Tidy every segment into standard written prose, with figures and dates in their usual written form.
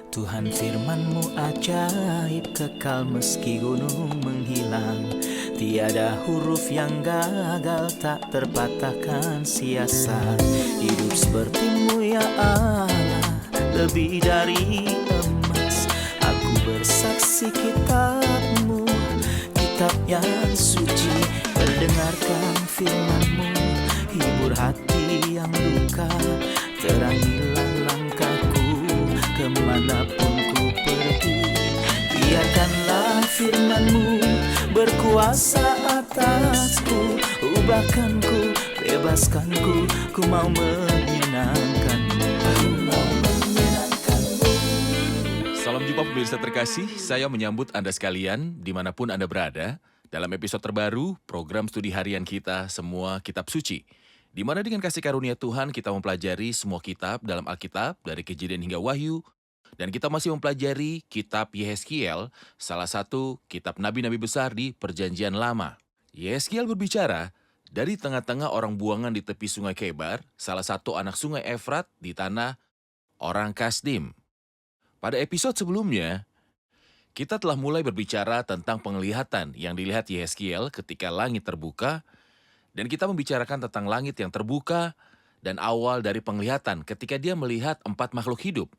Tuhan firman-Mu ajaib, kekal meski gunung menghilang. Tiada huruf yang gagal, tak terpatahkan siasat. Hidup seperti-Mu ya Allah, lebih dari emas. Aku bersaksi kitab-Mu, kitab yang suci. Mendengarkan firman-Mu, hibur hati yang luka. Terangilah langkahku kemanapun ku pergi. Biarkanlah firman-Mu berkuasa atasku. Ubahkanku, bebaskanku, ku mau menyenangkan-Mu. Ku mau menyenangkan-Mu. Salam jumpa pemirsa terkasih, saya menyambut Anda sekalian dimanapun Anda berada dalam episode terbaru program studi harian kita Semua Kitab Suci. Di mana dengan kasih karunia Tuhan kita mempelajari semua kitab dalam Alkitab dari Kejadian hingga Wahyu, dan kita masih mempelajari kitab Yehezkiel, salah satu kitab nabi-nabi besar di Perjanjian Lama. Yehezkiel berbicara dari tengah-tengah orang buangan di tepi sungai Kebar, salah satu anak sungai Efrat di tanah orang Kasdim. Pada episode sebelumnya, kita telah mulai berbicara tentang penglihatan yang dilihat Yehezkiel ketika langit terbuka, dan kita membicarakan tentang langit yang terbuka dan awal dari penglihatan ketika dia melihat 4 makhluk hidup.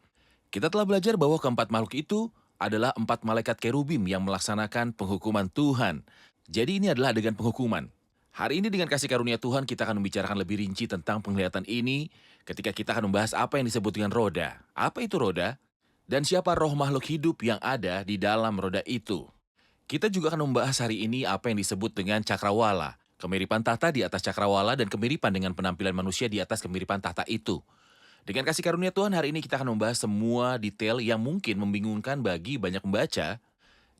Kita telah belajar bahwa keempat makhluk itu adalah 4 malaikat kerubim yang melaksanakan penghukuman Tuhan. Jadi ini adalah adegan penghukuman. Hari ini dengan kasih karunia Tuhan kita akan membicarakan lebih rinci tentang penglihatan ini ketika kita akan membahas apa yang disebut dengan roda. Apa itu roda? Dan siapa roh makhluk hidup yang ada di dalam roda itu? Kita juga akan membahas hari ini apa yang disebut dengan cakrawala. Kemiripan tahta di atas cakrawala dan kemiripan dengan penampilan manusia di atas kemiripan tahta itu. Dengan kasih karunia Tuhan, hari ini kita akan membahas semua detail yang mungkin membingungkan bagi banyak pembaca.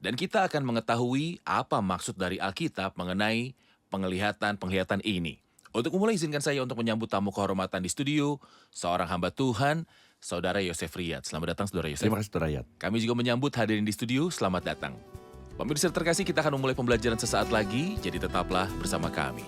Dan kita akan mengetahui apa maksud dari Alkitab mengenai penglihatan ini. Untuk memulai, izinkan saya untuk menyambut tamu kehormatan di studio, seorang hamba Tuhan, Saudara Yosef Riyad. Selamat datang, Saudara Yosef. Terima kasih, Saudara Riyad. Kami juga menyambut hadirin di studio, selamat datang. Pemirsa terkasih, kita akan memulai pembelajaran sesaat lagi, jadi tetaplah bersama kami.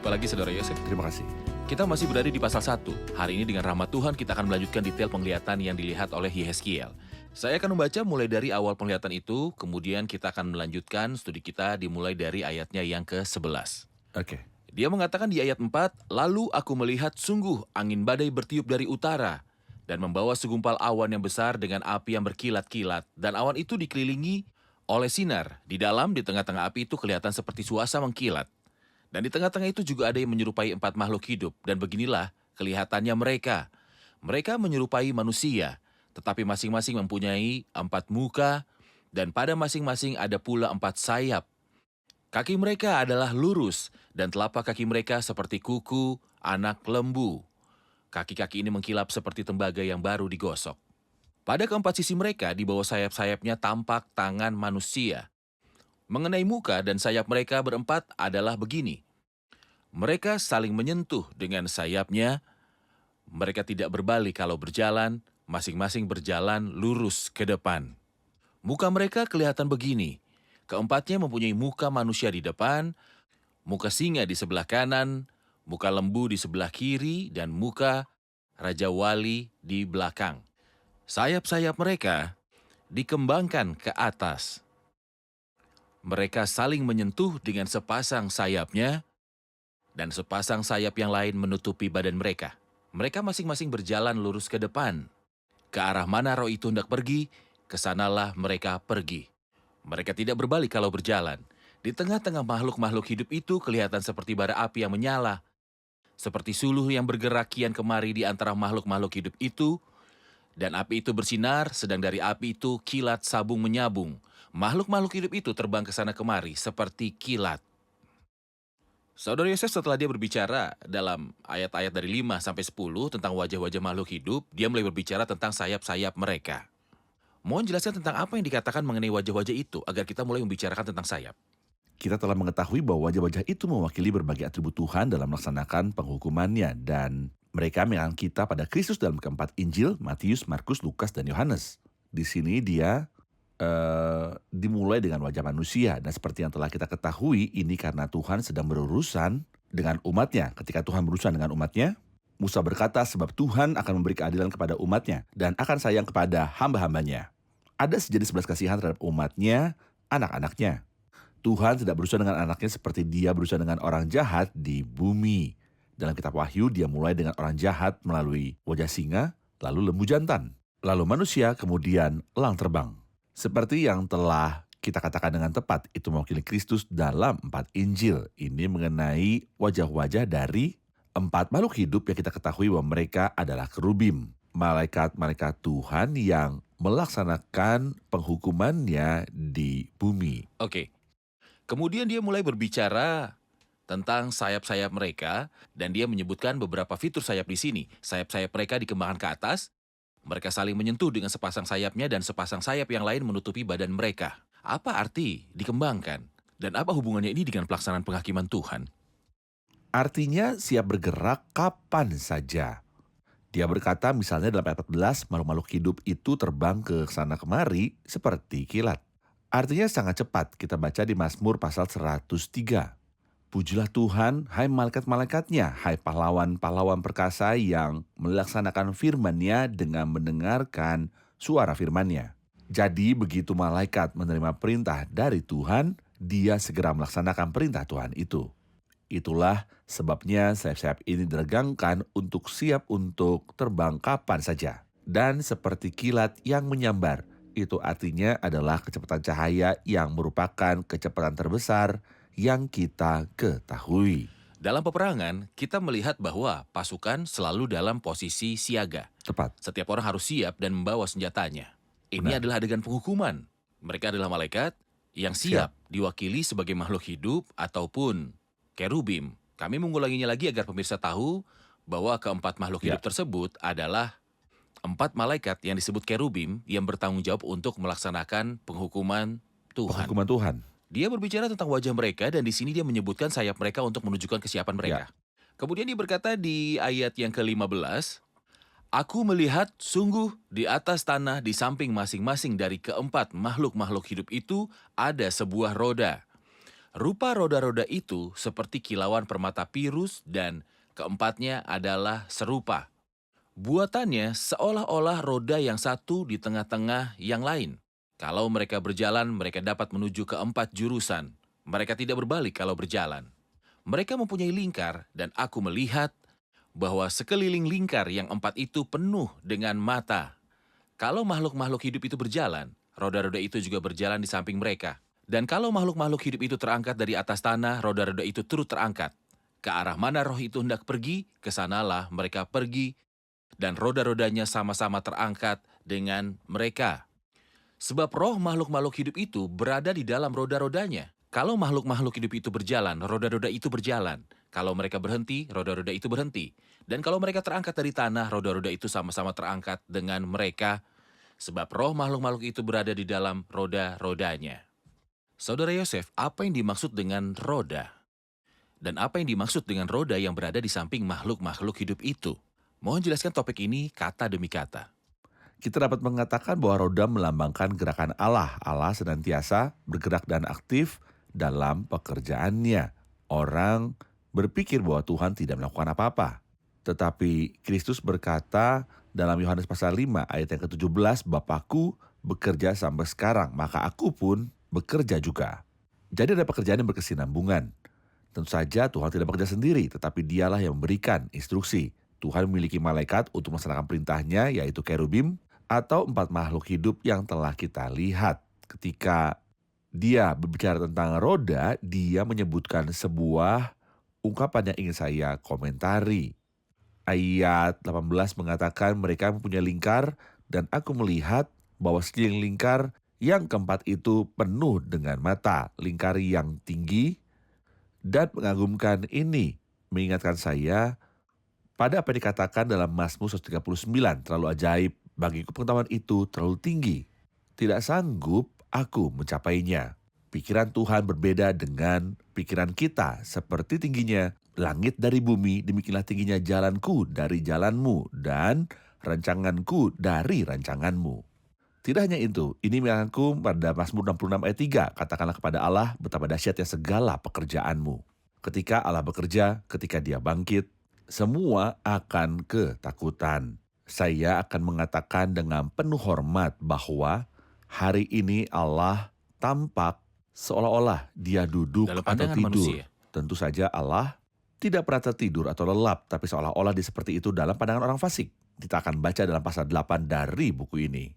Jumpa lagi, Saudara Yosef. Terima kasih. Kita masih berada di pasal 1. Hari ini dengan rahmat Tuhan kita akan melanjutkan detail penglihatan yang dilihat oleh Yehezkiel. Saya akan membaca mulai dari awal penglihatan itu, kemudian kita akan melanjutkan studi kita dimulai dari ayatnya yang ke-11. Oke. Dia mengatakan di ayat 4, "Lalu aku melihat sungguh angin badai bertiup dari utara, dan membawa segumpal awan yang besar dengan api yang berkilat-kilat, dan awan itu dikelilingi oleh sinar. Di dalam, di tengah-tengah api itu kelihatan seperti suasa mengkilat. Dan di tengah-tengah itu juga ada yang menyerupai 4 makhluk hidup, dan beginilah kelihatannya mereka. Mereka menyerupai manusia, tetapi masing-masing mempunyai 4 muka, dan pada masing-masing ada pula 4 sayap. Kaki mereka adalah lurus, dan telapak kaki mereka seperti kuku anak lembu. Kaki-kaki ini mengkilap seperti tembaga yang baru digosok. Pada keempat sisi mereka, di bawah sayap-sayapnya tampak tangan manusia. Mengenai muka dan sayap mereka berempat adalah begini. Mereka saling menyentuh dengan sayapnya. Mereka tidak berbalik kalau berjalan, masing-masing berjalan lurus ke depan. Muka mereka kelihatan begini. Keempatnya mempunyai muka manusia di depan, muka singa di sebelah kanan, muka lembu di sebelah kiri, dan muka Raja Wali di belakang. Sayap-sayap mereka dikembangkan ke atas. Mereka saling menyentuh dengan sepasang sayapnya, dan sepasang sayap yang lain menutupi badan mereka. Mereka masing-masing berjalan lurus ke depan. Ke arah mana roh itu hendak pergi, kesanalah mereka pergi. Mereka tidak berbalik kalau berjalan. Di tengah-tengah makhluk-makhluk hidup itu kelihatan seperti bara api yang menyala. Seperti suluh yang bergerak kian kemari di antara makhluk-makhluk hidup itu, dan api itu bersinar, sedang dari api itu kilat sabung menyabung. Makhluk-makhluk hidup itu terbang ke sana kemari seperti kilat. Saudara Yosef setelah dia berbicara dalam ayat-ayat dari 5 sampai 10 tentang wajah-wajah makhluk hidup, dia mulai berbicara tentang sayap-sayap mereka. Mohon jelaskan tentang apa yang dikatakan mengenai wajah-wajah itu agar kita mulai membicarakan tentang sayap. Kita telah mengetahui bahwa wajah-wajah itu mewakili berbagai atribut Tuhan dalam melaksanakan penghukumannya dan mereka mengingatkan kita pada Kristus dalam keempat Injil, Matius, Markus, Lukas, dan Yohanes. Di sini dia dimulai dengan wajah manusia dan seperti yang telah kita ketahui ini karena Tuhan sedang berurusan dengan umatnya. Ketika Tuhan berurusan dengan umatnya, Musa berkata sebab Tuhan akan memberi keadilan kepada umatnya dan akan sayang kepada hamba-hambanya. Ada sejenis belas kasihan terhadap umatnya, anak-anaknya. Tuhan tidak berurusan dengan anaknya seperti dia berurusan dengan orang jahat di bumi. Dalam kitab Wahyu, dia mulai dengan orang jahat melalui wajah singa, lalu lembu jantan. Lalu manusia, kemudian elang terbang. Seperti yang telah kita katakan dengan tepat, itu mewakili Kristus dalam 4 Injil. Ini mengenai wajah-wajah dari 4 makhluk hidup yang kita ketahui bahwa mereka adalah kerubim. Malaikat-malaikat Tuhan yang melaksanakan penghukumannya di bumi. Oke. Kemudian dia mulai berbicara tentang sayap-sayap mereka dan dia menyebutkan beberapa fitur sayap di sini. Sayap-sayap mereka dikembangkan ke atas. Mereka saling menyentuh dengan sepasang sayapnya dan sepasang sayap yang lain menutupi badan mereka. Apa arti dikembangkan? Dan apa hubungannya ini dengan pelaksanaan penghakiman Tuhan? Artinya siap bergerak kapan saja. Dia berkata misalnya dalam ayat 14, makhluk-makhluk hidup itu terbang ke sana kemari seperti kilat. Artinya sangat cepat, kita baca di Mazmur pasal 103. Pujilah Tuhan, hai malaikat-malaikatnya, hai pahlawan-pahlawan perkasa yang melaksanakan firman-Nya dengan mendengarkan suara firman-Nya. Jadi begitu malaikat menerima perintah dari Tuhan, dia segera melaksanakan perintah Tuhan itu. Itulah sebabnya sayap-sayap ini diregangkan untuk siap untuk terbang kapan saja. Dan seperti kilat yang menyambar, itu artinya adalah kecepatan cahaya yang merupakan kecepatan terbesar yang kita ketahui. Dalam peperangan, kita melihat bahwa pasukan selalu dalam posisi siaga. Tepat. Setiap orang harus siap dan membawa senjatanya. Ini Benar. adalah adegan penghukuman. Mereka adalah malaikat yang siap diwakili sebagai makhluk hidup ataupun kerubim. Kami mengulanginya lagi agar pemirsa tahu bahwa keempat makhluk hidup tersebut adalah 4 malaikat yang disebut kerubim yang bertanggung jawab untuk melaksanakan penghukuman Tuhan. Penghukuman Tuhan. Dia berbicara tentang wajah mereka dan di sini dia menyebutkan sayap mereka untuk menunjukkan kesiapan mereka. Kemudian dia berkata di ayat yang ke-15, Aku melihat sungguh di atas tanah di samping masing-masing dari keempat makhluk-makhluk hidup itu ada sebuah roda. Rupa roda-roda itu seperti kilauan permata pirus dan keempatnya adalah serupa. Buatannya seolah-olah roda yang satu di tengah-tengah yang lain. Kalau mereka berjalan, mereka dapat menuju ke 4 jurusan. Mereka tidak berbalik kalau berjalan. Mereka mempunyai lingkar, dan aku melihat bahwa sekeliling lingkar yang 4 itu penuh dengan mata. Kalau makhluk-makhluk hidup itu berjalan, roda-roda itu juga berjalan di samping mereka. Dan kalau makhluk-makhluk hidup itu terangkat dari atas tanah, roda-roda itu turut terangkat. Ke arah mana roh itu hendak pergi, kesanalah mereka pergi, dan roda-rodanya sama-sama terangkat dengan mereka. Sebab roh makhluk-makhluk hidup itu berada di dalam roda-rodanya. Kalau makhluk-makhluk hidup itu berjalan, roda-roda itu berjalan. Kalau mereka berhenti, roda-roda itu berhenti. Dan kalau mereka terangkat dari tanah, roda-roda itu sama-sama terangkat dengan mereka. Sebab roh makhluk-makhluk itu berada di dalam roda-rodanya. Saudara Yosef, apa yang dimaksud dengan roda? Dan apa yang dimaksud dengan roda yang berada di samping makhluk-makhluk hidup itu? Mohon jelaskan topik ini kata demi kata. Kita dapat mengatakan bahwa roda melambangkan gerakan Allah. Allah senantiasa bergerak dan aktif dalam pekerjaannya. Orang berpikir bahwa Tuhan tidak melakukan apa-apa. Tetapi Kristus berkata dalam Yohanes pasal 5 ayat yang ke-17, Bapakku bekerja sampai sekarang, maka aku pun bekerja juga. Jadi ada pekerjaan yang berkesinambungan. Tentu saja Tuhan tidak bekerja sendiri, tetapi dialah yang memberikan instruksi. Tuhan memiliki malaikat untuk melaksanakan perintahnya, yaitu kerubim, atau 4 makhluk hidup yang telah kita lihat. Ketika dia berbicara tentang roda, dia menyebutkan sebuah ungkapan yang ingin saya komentari. Ayat 18 mengatakan mereka mempunyai lingkar dan aku melihat bahwa sekeliling lingkar yang keempat itu penuh dengan mata. Lingkar yang tinggi dan mengagumkan ini mengingatkan saya pada apa yang dikatakan dalam Mazmur 139, terlalu ajaib. Bagiku pengetahuan itu terlalu tinggi. Tidak sanggup aku mencapainya. Pikiran Tuhan berbeda dengan pikiran kita, seperti tingginya langit dari bumi, demikianlah tingginya jalanku dari jalanmu, dan rancanganku dari rancanganmu. Tidak hanya itu, ini mengaku pada Mazmur 66 ayat 3, katakanlah kepada Allah betapa dahsyatnya segala pekerjaanmu. Ketika Allah bekerja, ketika dia bangkit, semua akan ketakutan. Saya akan mengatakan dengan penuh hormat bahwa hari ini Allah tampak seolah-olah dia duduk Dalam atau pandangan tidur. manusia. Tentu saja Allah tidak pernah tertidur atau lelap, tapi seolah-olah dia seperti itu dalam pandangan orang fasik. Kita akan baca dalam pasal 8 dari buku ini.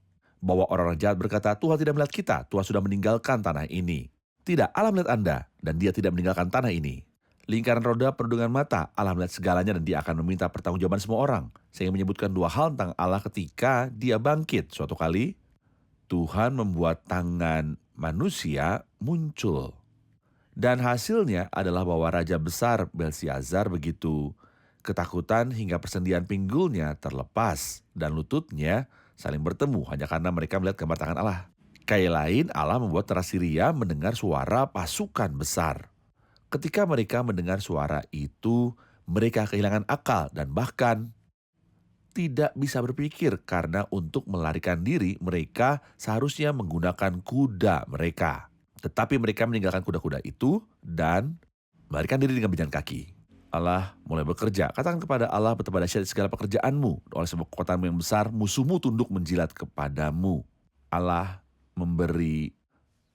Bahwa orang-orang jahat berkata, Tuhan tidak melihat kita, Tuhan sudah meninggalkan tanah ini. Tidak, Allah melihat Anda, dan dia tidak meninggalkan tanah ini. Lingkaran roda penuh dengan mata, Allah melihat segalanya dan dia akan meminta pertanggungjawaban semua orang. Sehingga menyebutkan dua hal tentang Allah ketika dia bangkit. Suatu kali, Tuhan membuat tangan manusia muncul. Dan hasilnya adalah bahwa Raja Besar Belsiazar begitu ketakutan hingga persendian pinggulnya terlepas dan lututnya saling bertemu hanya karena mereka melihat gambar tangan Allah. Kali lain, Allah membuat tentara Syria mendengar suara pasukan besar. Ketika mereka mendengar suara itu, mereka kehilangan akal dan bahkan tidak bisa berpikir karena untuk melarikan diri mereka seharusnya menggunakan kuda mereka. Tetapi mereka meninggalkan kuda-kuda itu dan melarikan diri dengan berjalan kaki. Allah mulai bekerja. Katakan kepada Allah betapa dahsyat segala pekerjaanmu. Oleh sebab kekuatanmu yang besar, musuhmu tunduk menjilat kepadamu. Allah memberi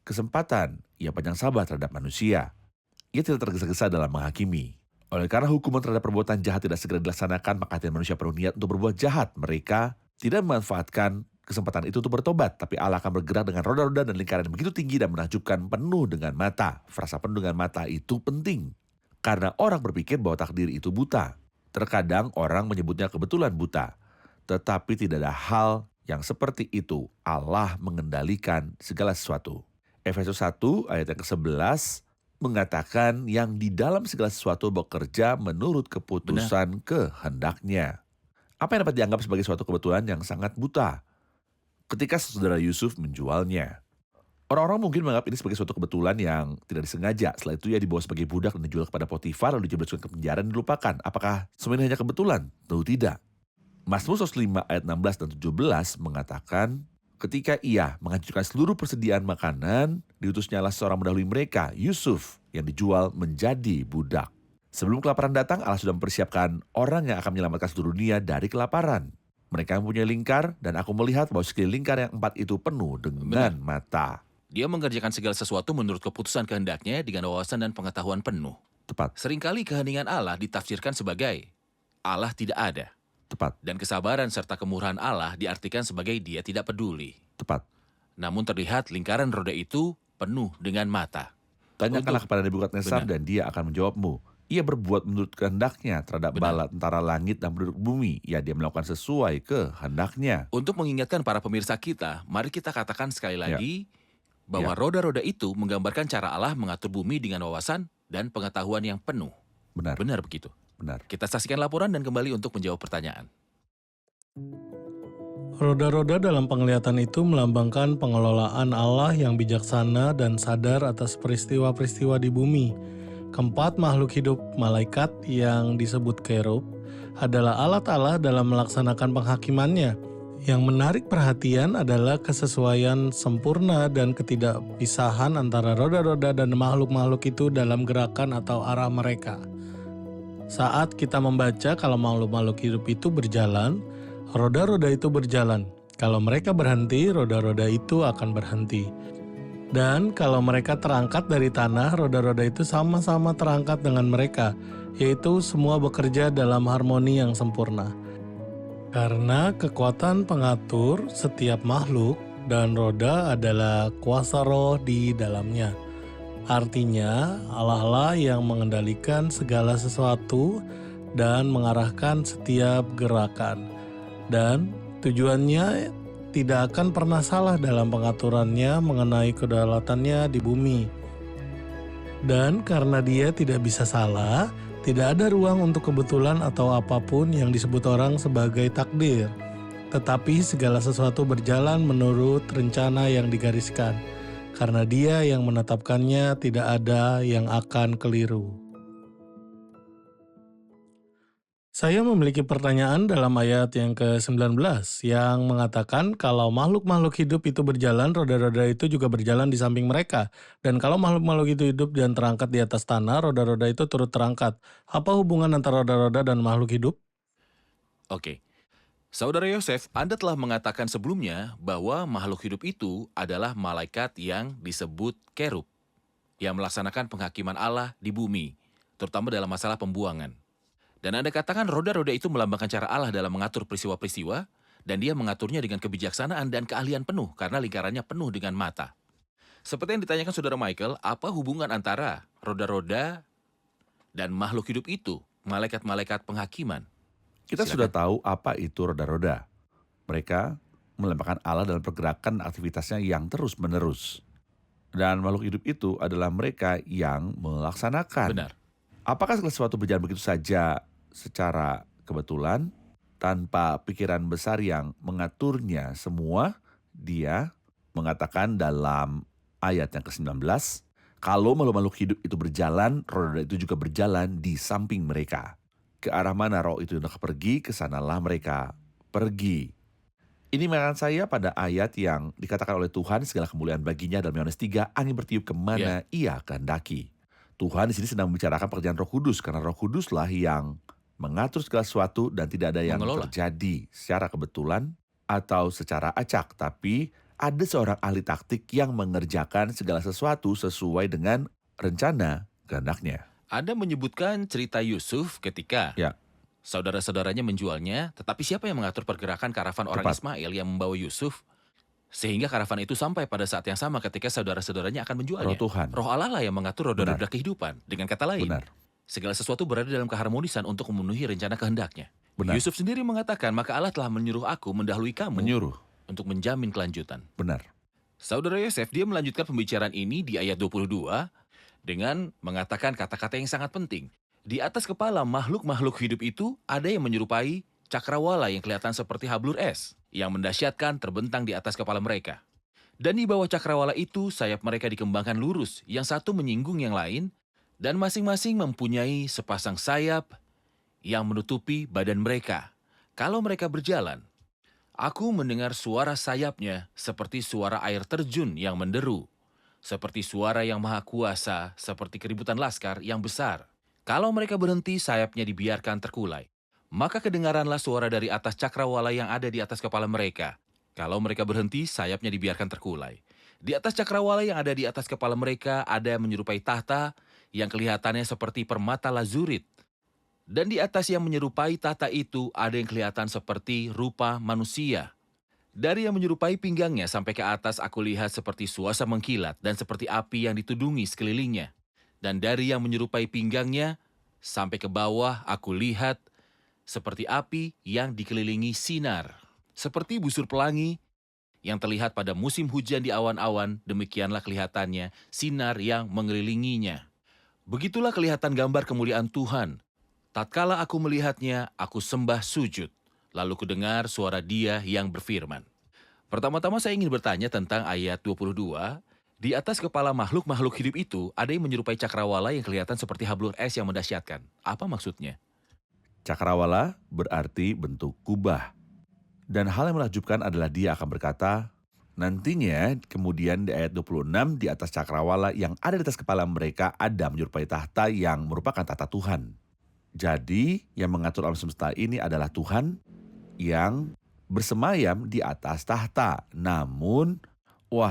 kesempatan. Ia panjang sabar terhadap manusia. Ia tidak tergesa-gesa dalam menghakimi. Oleh karena hukuman terhadap perbuatan jahat tidak segera dilaksanakan, maka hati manusia penuh niat untuk berbuat jahat. Mereka tidak memanfaatkan kesempatan itu untuk bertobat, tapi Allah akan bergerak dengan roda-roda dan lingkaran yang begitu tinggi dan menakjubkan penuh dengan mata. Frasa penuh dengan mata itu penting. Karena orang berpikir bahwa takdir itu buta. Terkadang orang menyebutnya kebetulan buta. Tetapi tidak ada hal yang seperti itu. Allah mengendalikan segala sesuatu. Efesus 1 ayat yang ke-11 mengatakan yang di dalam segala sesuatu bekerja menurut keputusan kehendaknya. Apa yang dapat dianggap sebagai suatu kebetulan yang sangat buta? Ketika saudara Yusuf menjualnya. Orang-orang mungkin menganggap ini sebagai suatu kebetulan yang tidak disengaja. Setelah itu ia dibawa sebagai budak dan dijual kepada Potifar lalu dijebloskan ke penjara dan dilupakan. Apakah semua ini hanya kebetulan? Tentu tidak. Mazmur 105 ayat 16 dan 17 mengatakan, ketika ia menghancurkan seluruh persediaan makanan, diutusnyalah seorang mendahului mereka, Yusuf, yang dijual menjadi budak. Sebelum kelaparan datang, Allah sudah mempersiapkan orang yang akan menyelamatkan seluruh dunia dari kelaparan. Mereka mempunyai lingkar, dan aku melihat bahwa sekeliling lingkar yang 4 itu penuh dengan mata. Dia mengerjakan segala sesuatu menurut keputusan kehendaknya dengan wawasan dan pengetahuan penuh. Tepat, Seringkali keheningan Allah ditafsirkan sebagai Allah tidak ada. tepat, Dan kesabaran serta kemurahan Allah diartikan sebagai dia tidak peduli. tepat. Namun terlihat lingkaran roda itu penuh dengan mata. Tanyakanlah kepada Nebukadnezar Benar. dan dia akan menjawabmu. Ia berbuat menurut kehendaknya terhadap Benar. bala tentara langit dan penduduk bumi. Ya, dia melakukan sesuai kehendaknya. Untuk mengingatkan para pemirsa kita, mari kita katakan sekali lagi bahwa roda-roda itu menggambarkan cara Allah mengatur bumi dengan wawasan dan pengetahuan yang penuh. Benar, Benar begitu. benar. Kita saksikan laporan dan kembali untuk menjawab pertanyaan. Roda-roda dalam penglihatan itu melambangkan pengelolaan Allah yang bijaksana dan sadar atas peristiwa-peristiwa di bumi. Keempat makhluk hidup malaikat yang disebut kerub adalah alat Allah dalam melaksanakan penghakimannya. Yang menarik perhatian adalah kesesuaian sempurna dan ketidakpisahan antara roda-roda dan makhluk-makhluk itu dalam gerakan atau arah mereka. Saat kita membaca kalau makhluk-makhluk hidup itu berjalan, roda-roda itu berjalan. Kalau mereka berhenti, roda-roda itu akan berhenti. Dan kalau mereka terangkat dari tanah, roda-roda itu sama-sama terangkat dengan mereka, yaitu semua bekerja dalam harmoni yang sempurna. Karena kekuatan pengatur setiap makhluk dan roda adalah kuasa roh di dalamnya. Artinya, Allah lah yang mengendalikan segala sesuatu dan mengarahkan setiap gerakan. Dan tujuannya tidak akan pernah salah dalam pengaturannya mengenai kedaulatannya di bumi. Dan karena dia tidak bisa salah, tidak ada ruang untuk kebetulan atau apapun yang disebut orang sebagai takdir. tetapi segala sesuatu berjalan menurut rencana yang digariskan. Karena Dia yang menetapkannya, tidak ada yang akan keliru. Saya memiliki pertanyaan dalam ayat yang ke-19 yang mengatakan kalau makhluk-makhluk hidup itu berjalan, roda-roda itu juga berjalan di samping mereka. Dan kalau makhluk-makhluk itu hidup dan terangkat di atas tanah, roda-roda itu turut terangkat. Apa hubungan antara roda-roda dan makhluk hidup? Oke. Saudara Yosef, Anda telah mengatakan sebelumnya bahwa makhluk hidup itu adalah malaikat yang disebut kerub, yang melaksanakan penghakiman Allah di bumi, terutama dalam masalah pembuangan. Dan Anda katakan roda-roda itu melambangkan cara Allah dalam mengatur peristiwa-peristiwa, dan Dia mengaturnya dengan kebijaksanaan dan keahlian penuh karena lingkarannya penuh dengan mata. Seperti yang ditanyakan Saudara Michael, apa hubungan antara roda-roda dan makhluk hidup itu, malaikat-malaikat penghakiman? Kita Silakan. sudah tahu apa itu roda-roda. Mereka melambangkan Allah dalam pergerakan aktivitasnya yang terus-menerus. Dan makhluk hidup itu adalah mereka yang melaksanakan. Benar. Apakah segala sesuatu berjalan begitu saja secara kebetulan, tanpa pikiran besar yang mengaturnya semua? Dia mengatakan dalam ayat yang ke-19, kalau makhluk-makhluk hidup itu berjalan, roda itu juga berjalan di samping mereka. Ke arah mana roh itu hendak pergi, kesanalah mereka pergi. Ini mengingatkan saya pada ayat yang dikatakan oleh Tuhan, segala kemuliaan baginya dalam Yohanes 3, angin bertiup kemana ia kehendaki. Tuhan di sini sedang membicarakan pekerjaan Roh Kudus, karena Roh Kuduslah yang mengatur segala sesuatu dan tidak ada yang Mengelola. terjadi secara kebetulan atau secara acak, tapi ada seorang ahli taktik yang mengerjakan segala sesuatu sesuai dengan rencana kehendaknya. Anda menyebutkan cerita Yusuf ketika Ya. saudara-saudaranya menjualnya, tetapi siapa yang mengatur pergerakan karavan orang Tepat. Ismail yang membawa Yusuf? Sehingga karavan itu sampai pada saat yang sama ketika saudara-saudaranya akan menjualnya. Roh Tuhan. Roh Allah lah yang mengatur roda-roda kehidupan. Dengan kata lain, Benar. segala sesuatu berada dalam keharmonisan untuk memenuhi rencana kehendaknya. Benar. Yusuf sendiri mengatakan, maka Allah telah menyuruh aku mendahului kamu Menyuruh. untuk menjamin kelanjutan. Benar. Saudara Yosef, dia melanjutkan pembicaraan ini di ayat 22 dengan mengatakan kata-kata yang sangat penting. Di atas kepala makhluk-makhluk hidup itu ada yang menyerupai cakrawala yang kelihatan seperti hablur es, yang mendahsyatkan terbentang di atas kepala mereka. Dan di bawah cakrawala itu sayap mereka dikembangkan lurus, yang satu menyinggung yang lain, dan masing-masing mempunyai sepasang sayap yang menutupi badan mereka. Kalau mereka berjalan, aku mendengar suara sayapnya seperti suara air terjun yang menderu, seperti suara yang maha kuasa, seperti keributan laskar yang besar. Kalau mereka berhenti, sayapnya dibiarkan terkulai. Maka kedengaranlah suara dari atas cakrawala yang ada di atas kepala mereka. Kalau mereka berhenti, sayapnya dibiarkan terkulai. Di atas cakrawala yang ada di atas kepala mereka ada yang menyerupai tahta yang kelihatannya seperti permata lazurit. Dan di atas yang menyerupai tahta itu ada yang kelihatan seperti rupa manusia. Dari yang menyerupai pinggangnya sampai ke atas aku lihat seperti suasa mengkilat dan seperti api yang ditudungi sekelilingnya. Dan dari yang menyerupai pinggangnya sampai ke bawah aku lihat seperti api yang dikelilingi sinar. Seperti busur pelangi yang terlihat pada musim hujan di awan-awan, demikianlah kelihatannya sinar yang mengelilinginya. Begitulah kelihatan gambar kemuliaan Tuhan. Tatkala aku melihatnya, aku sembah sujud. Lalu kudengar suara Dia yang berfirman. Pertama-tama saya ingin bertanya tentang ayat 22. Di atas kepala makhluk-makhluk hidup itu ada yang menyerupai cakrawala yang kelihatan seperti hablur es yang mendahsyatkan. Apa maksudnya? Cakrawala berarti bentuk kubah. Dan hal yang menakjubkan adalah dia akan berkata, nantinya kemudian di ayat 26 di atas cakrawala yang ada di atas kepala mereka ada menyerupai tahta yang merupakan tahta Tuhan. Jadi yang mengatur alam semesta ini adalah Tuhan yang bersemayam di atas tahta. Namun,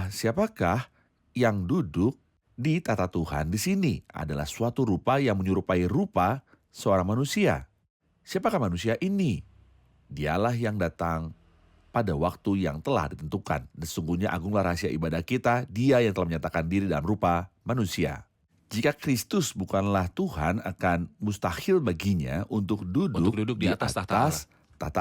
siapakah yang duduk di tahta Tuhan di sini? Adalah suatu rupa yang menyerupai rupa seorang manusia. Siapakah manusia ini? Dialah yang datang pada waktu yang telah ditentukan. Dan sesungguhnya agunglah rahasia ibadah kita, Dia yang telah menyatakan diri dalam rupa manusia. Jika Kristus bukanlah Tuhan, akan mustahil baginya untuk duduk di atas tahta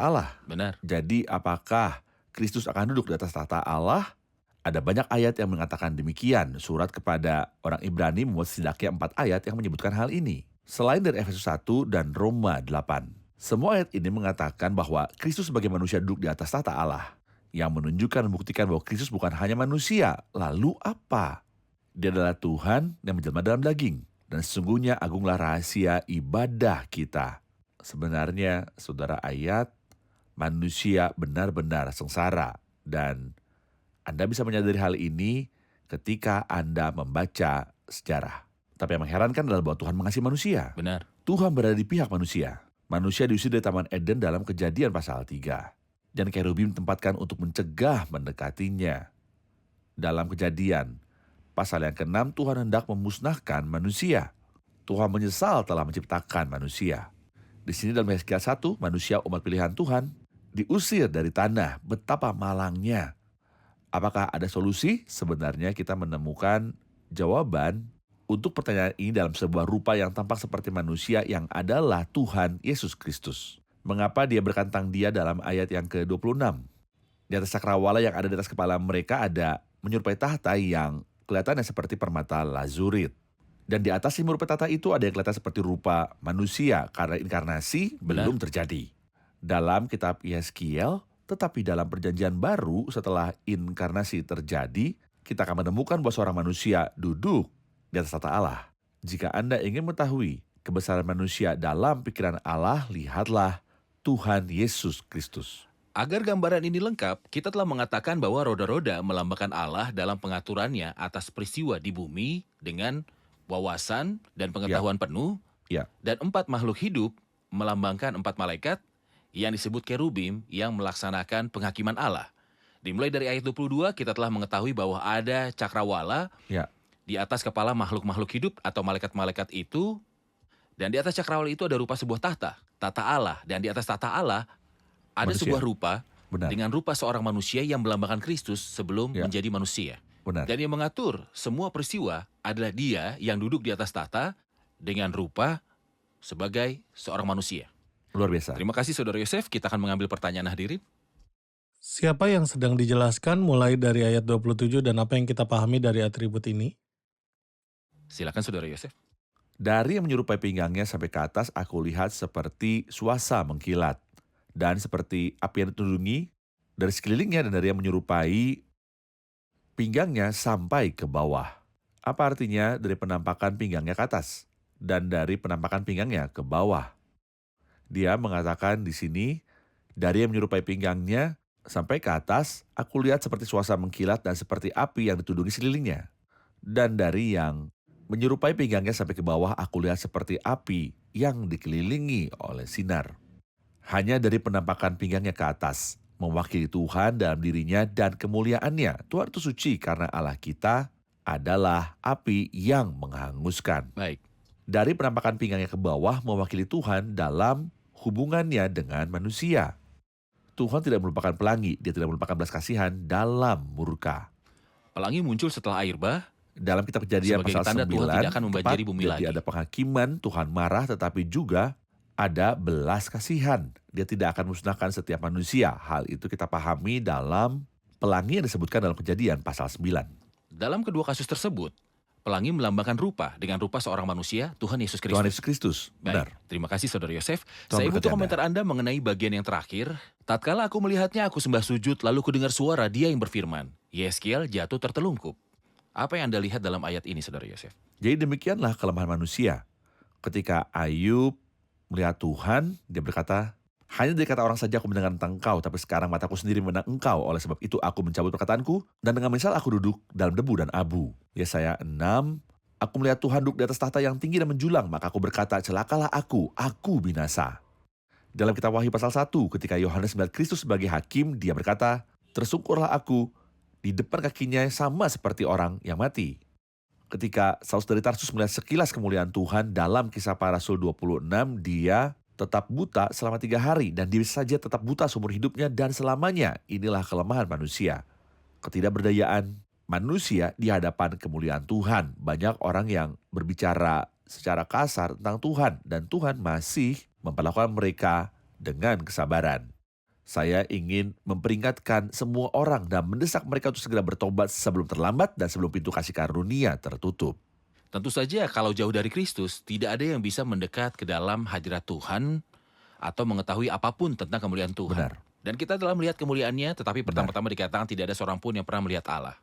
Allah. Benar. Jadi apakah Kristus akan duduk di atas tahta Allah? Ada banyak ayat yang mengatakan demikian. Surat kepada orang Ibrani membuat setidaknya 4 ayat yang menyebutkan hal ini. Selain dari Efesus 1 dan Roma 8. Semua ayat ini mengatakan bahwa Kristus sebagai manusia duduk di atas tahta Allah, yang menunjukkan dan membuktikan bahwa Kristus bukan hanya manusia. Lalu apa? Dia adalah Tuhan yang menjelma dalam daging, dan sesungguhnya agunglah rahasia ibadah kita. Sebenarnya, saudara, ayat manusia benar-benar sengsara, dan Anda bisa menyadari hal ini ketika Anda membaca sejarah. Tapi yang mengherankan adalah bahwa Tuhan mengasihi manusia. Benar. Tuhan berada di pihak manusia. Manusia diusir dari Taman Eden dalam Kejadian pasal 3. Dan kerubim ditempatkan untuk mencegah mendekatinya. Dalam Kejadian pasal yang ke-6, Tuhan hendak memusnahkan manusia. Tuhan menyesal telah menciptakan manusia. Di sini dalam Yeskiel 1, manusia umat pilihan Tuhan diusir dari tanah. Betapa malangnya. Apakah ada solusi? Sebenarnya kita menemukan jawaban untuk pertanyaan ini dalam sebuah rupa yang tampak seperti manusia yang adalah Tuhan Yesus Kristus. Mengapa dia berkantang dia dalam ayat yang ke-26? Di atas cakrawala yang ada di atas kepala mereka ada menyerupai tahta yang kelihatannya seperti permata lazurit. Dan di atas menyerupai tahta itu ada yang kelihatan seperti rupa manusia karena inkarnasi belum terjadi. Dalam kitab Yeskiel, tetapi dalam perjanjian baru setelah inkarnasi terjadi, kita akan menemukan bahwa seorang manusia duduk di atas tahta Allah. Jika Anda ingin mengetahui kebesaran manusia dalam pikiran Allah, lihatlah Tuhan Yesus Kristus. Agar gambaran ini lengkap, kita telah mengatakan bahwa roda-roda melambangkan Allah dalam pengaturannya atas peristiwa di bumi dengan wawasan dan pengetahuan penuh, Ya, dan 4 makhluk hidup melambangkan 4 malaikat yang disebut kerubim yang melaksanakan penghakiman Allah. Dimulai dari ayat 22, kita telah mengetahui bahwa ada cakrawala ya, di atas kepala makhluk-makhluk hidup atau malaikat-malaikat itu, dan di atas cakrawala itu ada rupa sebuah tahta Allah, dan di atas tahta Allah ada Manusia. sebuah rupa benar, dengan rupa seorang manusia yang melambangkan Kristus sebelum Ya. menjadi manusia. benar. Dan yang mengatur semua peristiwa adalah dia yang duduk di atas tahta dengan rupa sebagai seorang manusia. Luar biasa. Terima kasih Saudara Yosef, kita akan mengambil pertanyaan hadirin. Siapa yang sedang dijelaskan mulai dari ayat 27 dan apa yang kita pahami dari atribut ini? Silakan Saudara Yosef. Dari yang menyerupai pinggangnya sampai ke atas, aku lihat seperti suasa mengkilat. Dan seperti api yang ditundungi dari sekelilingnya dan dari yang menyerupai pinggangnya sampai ke bawah. Apa artinya dari penampakan pinggangnya ke atas dan dari penampakan pinggangnya ke bawah? Dia mengatakan di sini, dari yang menyerupai pinggangnya sampai ke atas, aku lihat seperti suasa mengkilat dan seperti api yang ditundungi sekelilingnya. Dan dari yang menyerupai pinggangnya sampai ke bawah, aku lihat seperti api yang dikelilingi oleh sinar. Hanya dari penampakan pinggangnya ke atas, mewakili Tuhan dalam dirinya dan kemuliaannya. Tuhan itu suci karena Allah kita adalah api yang menghanguskan. Baik. Dari penampakan pinggangnya ke bawah, mewakili Tuhan dalam hubungannya dengan manusia. Tuhan tidak merupakan pelangi, dia tidak merupakan belas kasihan dalam murka. Pelangi muncul setelah air bah. Dalam kitab Kejadian Sebagai pasal tanda 9, Tuhan tidak akan membanjiri bumi jadi lagi. ada penghakiman, Tuhan marah, tetapi juga ada belas kasihan. Dia tidak akan musnahkan setiap manusia. Hal itu kita pahami dalam pelangi yang disebutkan dalam Kejadian pasal 9. Dalam kedua kasus tersebut, pelangi melambangkan rupa dengan rupa seorang manusia, Tuhan Yesus Kristus. Tuhan Yesus Kristus, benar. Baik, terima kasih Saudara Yosef. Tuhan Saya berkati butuh Anda. komentar Anda mengenai bagian yang terakhir. Tatkala aku melihatnya, aku sembah sujud, lalu kudengar suara dia yang berfirman. Yeskiel jatuh tertelungkup. Apa yang Anda lihat dalam ayat ini, Saudara Yosef? Jadi demikianlah kelemahan manusia. Ketika Ayub melihat Tuhan, dia berkata, hanya dari kata orang saja aku mendengar tentang engkau, tapi sekarang mataku sendiri memandang engkau. Oleh sebab itu aku mencabut perkataanku, dan dengan menyesal aku duduk dalam debu dan abu. Yesaya 6, aku melihat Tuhan duduk di atas tahta yang tinggi dan menjulang, maka aku berkata, celakalah aku binasa. Dalam kitab Wahyu pasal 1, ketika Yohanes melihat Kristus sebagai hakim, dia berkata, tersungkurlah aku di depan kakinya sama seperti orang yang mati. Ketika Saulus dari Tarsus melihat sekilas kemuliaan Tuhan dalam Kisah Para Rasul 26, dia tetap buta selama 3 hari dan dia saja tetap buta seumur hidupnya dan selamanya. Inilah kelemahan manusia. Ketidakberdayaan manusia di hadapan kemuliaan Tuhan. Banyak orang yang berbicara secara kasar tentang Tuhan dan Tuhan masih memperlakukan mereka dengan kesabaran. Saya ingin memperingatkan semua orang dan mendesak mereka untuk segera bertobat sebelum terlambat dan sebelum pintu kasih karunia tertutup. Tentu saja kalau jauh dari Kristus, tidak ada yang bisa mendekat ke dalam hadirat Tuhan atau mengetahui apapun tentang kemuliaan Tuhan. Benar. Dan kita telah melihat kemuliaannya, tetapi pertama-tama dikatakan tidak ada seorang pun yang pernah melihat Allah.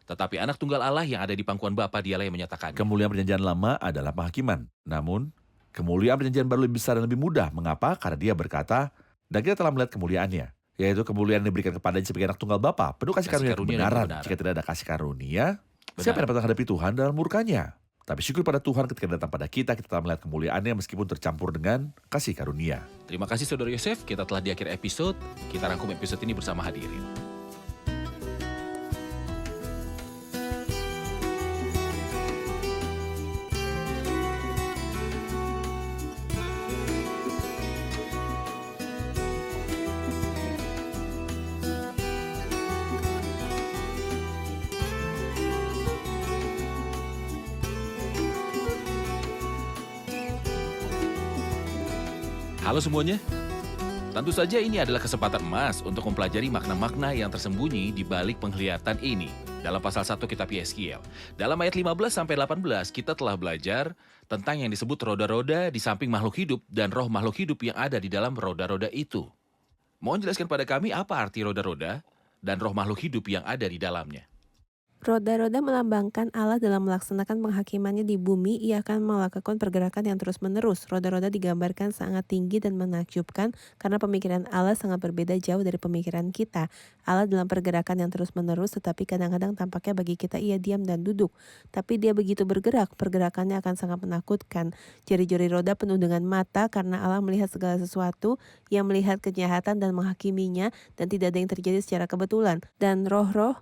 Tetapi anak tunggal Allah yang ada di pangkuan Bapa, dialah yang menyatakannya. Kemuliaan perjanjian lama adalah penghakiman. Namun, kemuliaan perjanjian baru lebih besar dan lebih mudah. Mengapa? Karena dia berkata, dan kita telah melihat kemuliaannya, yaitu kemuliaan yang diberikan kepadanya sebagai anak tunggal Bapa, penuh kasih karunia dan kebenaran. Jika tidak ada kasih karunia, siapa yang dapat menghadapi Tuhan dalam murkanya? Tapi syukur pada Tuhan ketika datang pada kita telah melihat kemuliaannya meskipun tercampur dengan kasih karunia. Terima kasih Saudara Yosef, kita telah di akhir episode. Kita rangkum episode ini bersama hadirin. Halo semuanya, tentu saja ini adalah kesempatan emas untuk mempelajari makna-makna yang tersembunyi di balik penglihatan ini. Dalam pasal 1 kitab Yeskiel, dalam ayat 15-18 kita telah belajar tentang yang disebut roda-roda di samping makhluk hidup dan roh makhluk hidup yang ada di dalam roda-roda itu. Mohon jelaskan pada kami apa arti roda-roda dan roh makhluk hidup yang ada di dalamnya. Roda-roda melambangkan Allah dalam melaksanakan penghakimannya di bumi. Ia akan melakukan pergerakan yang terus-menerus. Roda-roda digambarkan sangat tinggi dan menakjubkan karena pemikiran Allah sangat berbeda jauh dari pemikiran kita. Allah dalam pergerakan yang terus-menerus, tetapi kadang-kadang tampaknya bagi kita ia diam dan duduk. Tapi dia begitu bergerak, pergerakannya akan sangat menakutkan. Jari-jari roda penuh dengan mata karena Allah melihat segala sesuatu, yang melihat kejahatan dan menghakiminya, dan tidak ada yang terjadi secara kebetulan. Dan roh-roh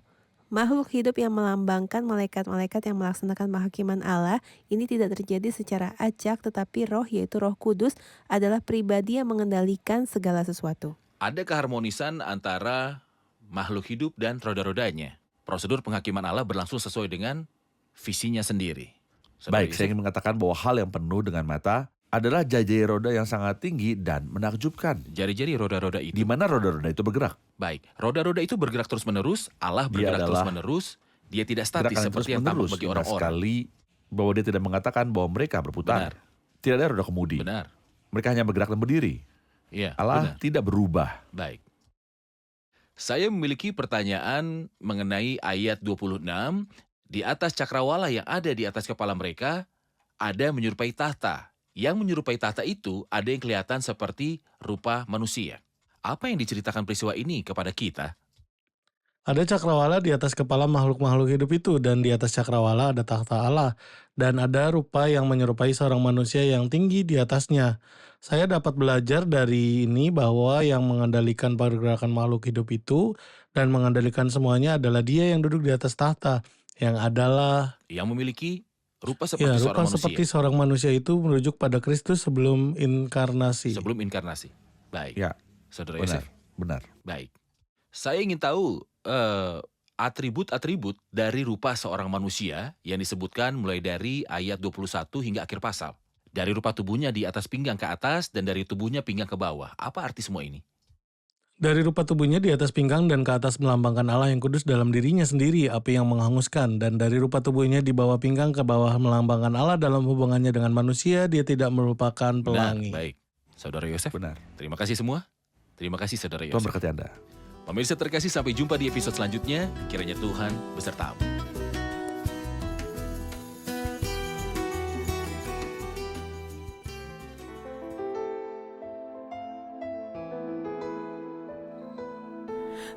makhluk hidup yang melambangkan malaikat-malaikat yang melaksanakan penghakiman Allah, ini tidak terjadi secara acak, tetapi roh, yaitu Roh Kudus, adalah pribadi yang mengendalikan segala sesuatu. Ada keharmonisan antara makhluk hidup dan roda-rodanya. Prosedur penghakiman Allah berlangsung sesuai dengan visinya sendiri. Baik, saya ingin mengatakan bahwa hal yang penuh dengan mata adalah jari-jari roda yang sangat tinggi dan menakjubkan. Jari-jari roda-roda itu. Di mana roda-roda itu bergerak? Baik, roda-roda itu bergerak terus-menerus, Allah bergerak terus-menerus, dia tidak statis seperti yang tampak bagi orang-orang. Sekali bahwa dia tidak mengatakan bahwa mereka berputar. Benar. Tidak ada roda kemudi. Benar. Mereka hanya bergerak dan berdiri. Iya, Allah benar. tidak berubah. Baik. Saya memiliki pertanyaan mengenai ayat 26. Di atas cakrawala yang ada di atas kepala mereka, ada yang menyerupai tahta. Yang menyerupai tahta itu ada yang kelihatan seperti rupa manusia. Apa yang diceritakan peristiwa ini kepada kita? Ada cakrawala di atas kepala makhluk-makhluk hidup itu, dan di atas cakrawala ada tahta Allah, dan ada rupa yang menyerupai seorang manusia yang tinggi di atasnya. Saya dapat belajar dari ini bahwa yang mengendalikan pergerakan makhluk hidup itu dan mengendalikan semuanya adalah Dia yang duduk di atas tahta, yang adalah Yang memiliki rupa seperti seorang manusia. Seperti seorang manusia itu merujuk pada Kristus sebelum inkarnasi. Sebelum inkarnasi. Baik. Ya, Saudara benar, Yosef. benar. Baik. Saya ingin tahu atribut-atribut dari rupa seorang manusia yang disebutkan mulai dari ayat 21 hingga akhir pasal. Dari rupa tubuhnya di atas pinggang ke atas dan dari tubuhnya pinggang ke bawah. Apa arti semua ini? Dari rupa tubuhnya di atas pinggang dan ke atas melambangkan Allah yang kudus dalam dirinya sendiri, api yang menghanguskan. Dan dari rupa tubuhnya di bawah pinggang ke bawah melambangkan Allah dalam hubungannya dengan manusia, dia tidak merupakan pelangi. Benar, baik. Saudara Yosef, Benar. terima kasih semua. Terima kasih Saudara Tuhan Yosef. berkati Anda. Pemirsa terkasih, sampai jumpa di episode selanjutnya. Kiranya Tuhan besertamu.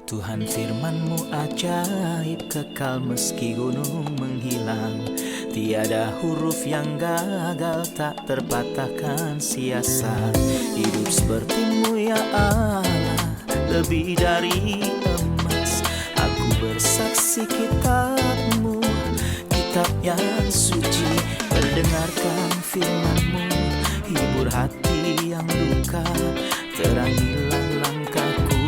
Tuhan firman-Mu ajaib, kekal meski gunung menghilang. Tiada huruf yang gagal, tak terpatahkan siasat. Hidup seperti-Mu ya Allah, lebih dari emas. Aku bersaksi kitab-Mu, kitab yang suci. Mendengarkan firman-Mu, hibur hati yang duka. Terangilah langkahku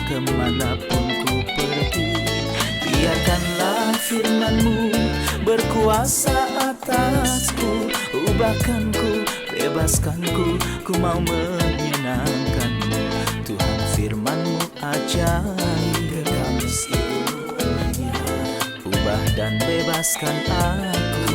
kemanapun ku pergi. Biarkanlah firman-Mu berkuasa atasku. Ubahkanku, bebaskanku, ku mau menyenangkan-Mu. Tuhan firman-Mu ajaib, kekal meski ubah dan bebaskan aku.